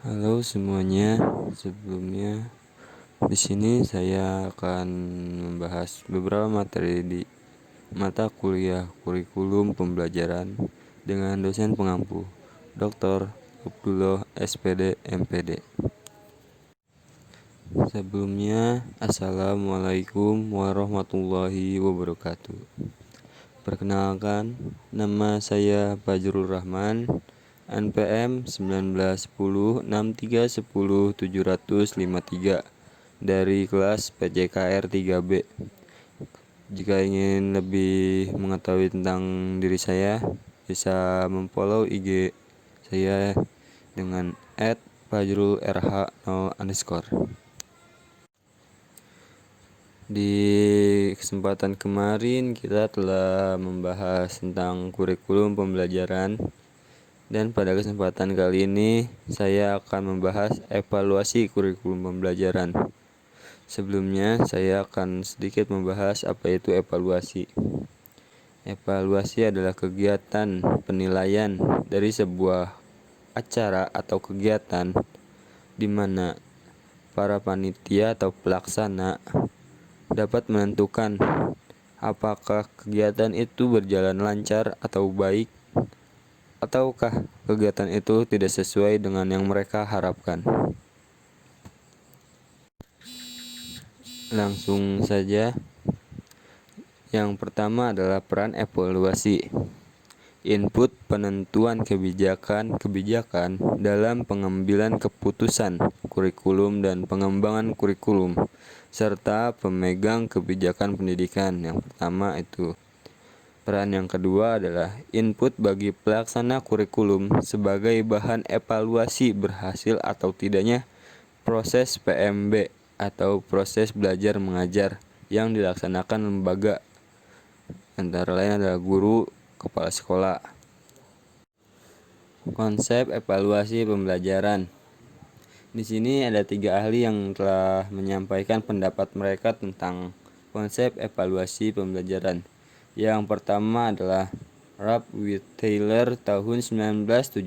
Halo semuanya, sebelumnya di sini saya akan membahas beberapa materi di mata kuliah kurikulum pembelajaran dengan dosen pengampu, Dr. Abdullah SPD MPD. Sebelumnya, Assalamualaikum warahmatullahi wabarakatuh. Perkenalkan, nama saya Fajrul Rahman, NPM 19106310 dari kelas PJKR 3B. Jika ingin lebih mengetahui tentang diri saya, bisa memfollow IG saya dengan @fajrulrh0_. Di kesempatan kemarin kita telah membahas tentang kurikulum pembelajaran, dan pada kesempatan kali ini saya akan membahas evaluasi kurikulum pembelajaran. Sebelumnya saya akan sedikit membahas apa itu evaluasi. Evaluasi adalah kegiatan penilaian dari sebuah acara atau kegiatan di mana para panitia atau pelaksana dapat menentukan apakah kegiatan itu berjalan lancar atau baik, ataukah kegiatan itu tidak sesuai dengan yang mereka harapkan. Langsung saja. Yang pertama adalah peran evaluasi. Input penentuan kebijakan dalam pengambilan keputusan kurikulum dan pengembangan kurikulum, serta pemegang kebijakan pendidikan. Yang pertama itu. Peran yang kedua adalah input bagi pelaksana kurikulum sebagai bahan evaluasi berhasil atau tidaknya proses PMB atau proses belajar mengajar yang dilaksanakan lembaga, antara lain adalah guru, kepala sekolah. Konsep evaluasi pembelajaran. Di sini ada 3 ahli yang telah menyampaikan pendapat mereka tentang konsep evaluasi pembelajaran. Yang pertama adalah Ralph W. Taylor tahun 1975,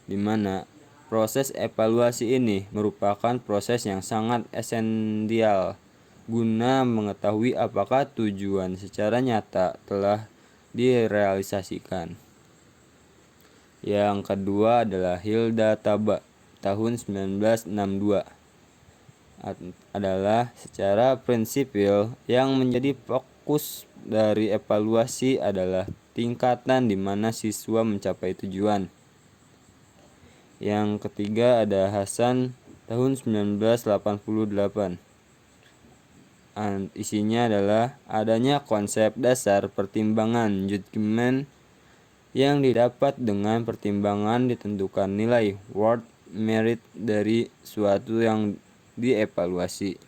di mana proses evaluasi ini merupakan proses yang sangat esensial guna mengetahui apakah tujuan secara nyata telah direalisasikan. Yang kedua adalah Hilda Taba tahun 1962, adalah secara prinsipil yang menjadi fokus dari evaluasi adalah tingkatan di mana siswa mencapai tujuan. Yang ketiga ada Hasan tahun 1988. Isinya adalah adanya konsep dasar pertimbangan judgement yang didapat dengan pertimbangan ditentukan nilai worth merit dari suatu yang dievaluasi.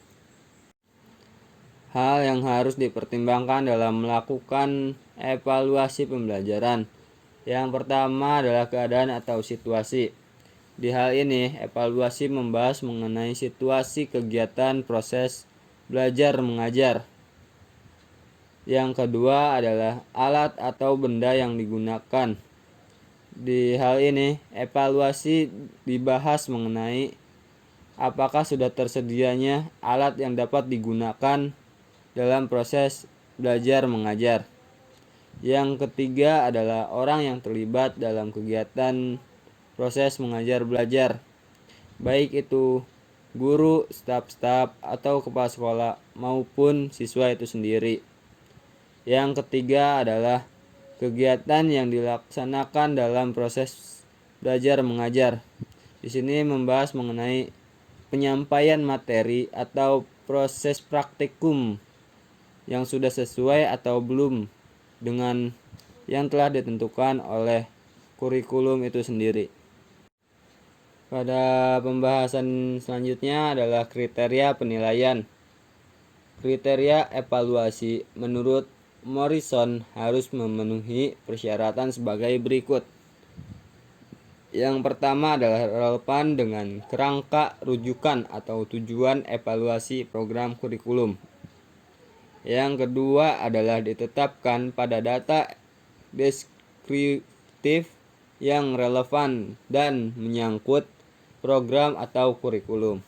Hal yang harus dipertimbangkan dalam melakukan evaluasi pembelajaran. Yang pertama adalah keadaan atau situasi. Di hal ini, evaluasi membahas mengenai situasi kegiatan proses belajar mengajar. Yang kedua adalah alat atau benda yang digunakan. Di hal ini, evaluasi dibahas mengenai apakah sudah tersedianya alat yang dapat digunakan dalam proses belajar mengajar. Yang ketiga adalah orang yang terlibat dalam kegiatan proses mengajar belajar, baik itu guru, staf-staf, atau kepala sekolah maupun siswa itu sendiri. Yang ketiga adalah kegiatan yang dilaksanakan dalam proses belajar mengajar. Di sini membahas mengenai penyampaian materi atau proses praktikum yang sudah sesuai atau belum dengan yang telah ditentukan oleh kurikulum itu sendiri. Pada pembahasan selanjutnya adalah kriteria penilaian. Kriteria evaluasi menurut Morrison harus memenuhi persyaratan sebagai berikut. Yang pertama adalah relevan dengan kerangka rujukan atau tujuan evaluasi program kurikulum. Yang kedua adalah ditetapkan pada data deskriptif yang relevan dan menyangkut program atau kurikulum.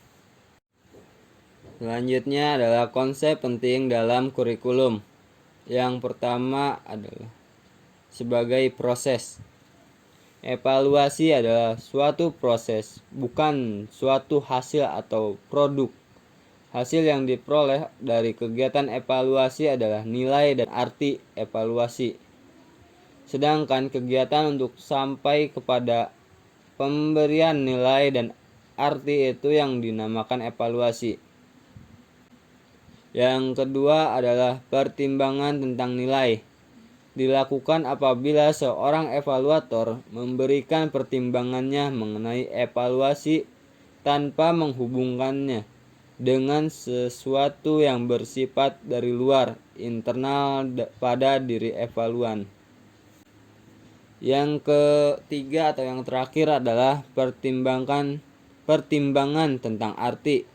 Selanjutnya adalah konsep penting dalam kurikulum. Yang pertama adalah sebagai proses. Evaluasi adalah suatu proses, bukan suatu hasil atau produk. Hasil yang diperoleh dari kegiatan evaluasi adalah nilai dan arti evaluasi. Sedangkan kegiatan untuk sampai kepada pemberian nilai dan arti itu yang dinamakan evaluasi. Yang kedua adalah pertimbangan tentang nilai. Dilakukan apabila seorang evaluator memberikan pertimbangannya mengenai evaluasi tanpa menghubungkannya dengan sesuatu yang bersifat dari luar, internal pada diri evaluan. Yang ketiga atau yang terakhir adalah pertimbangan tentang arti,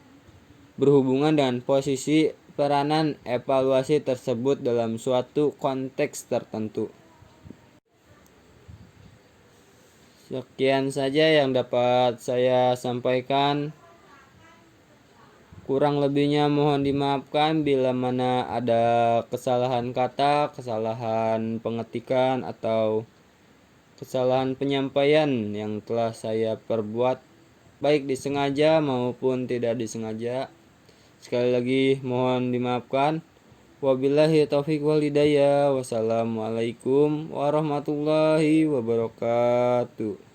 berhubungan dengan posisi peranan evaluasi tersebut dalam suatu konteks tertentu. Sekian saja yang dapat saya sampaikan. Kurang lebihnya mohon dimaafkan bila mana ada kesalahan kata, kesalahan pengetikan, atau kesalahan penyampaian yang telah saya perbuat, baik disengaja maupun tidak disengaja. Sekali lagi mohon dimaafkan. Wabillahi taufiq wal hidayah. Wassalamualaikum warahmatullahi wabarakatuh.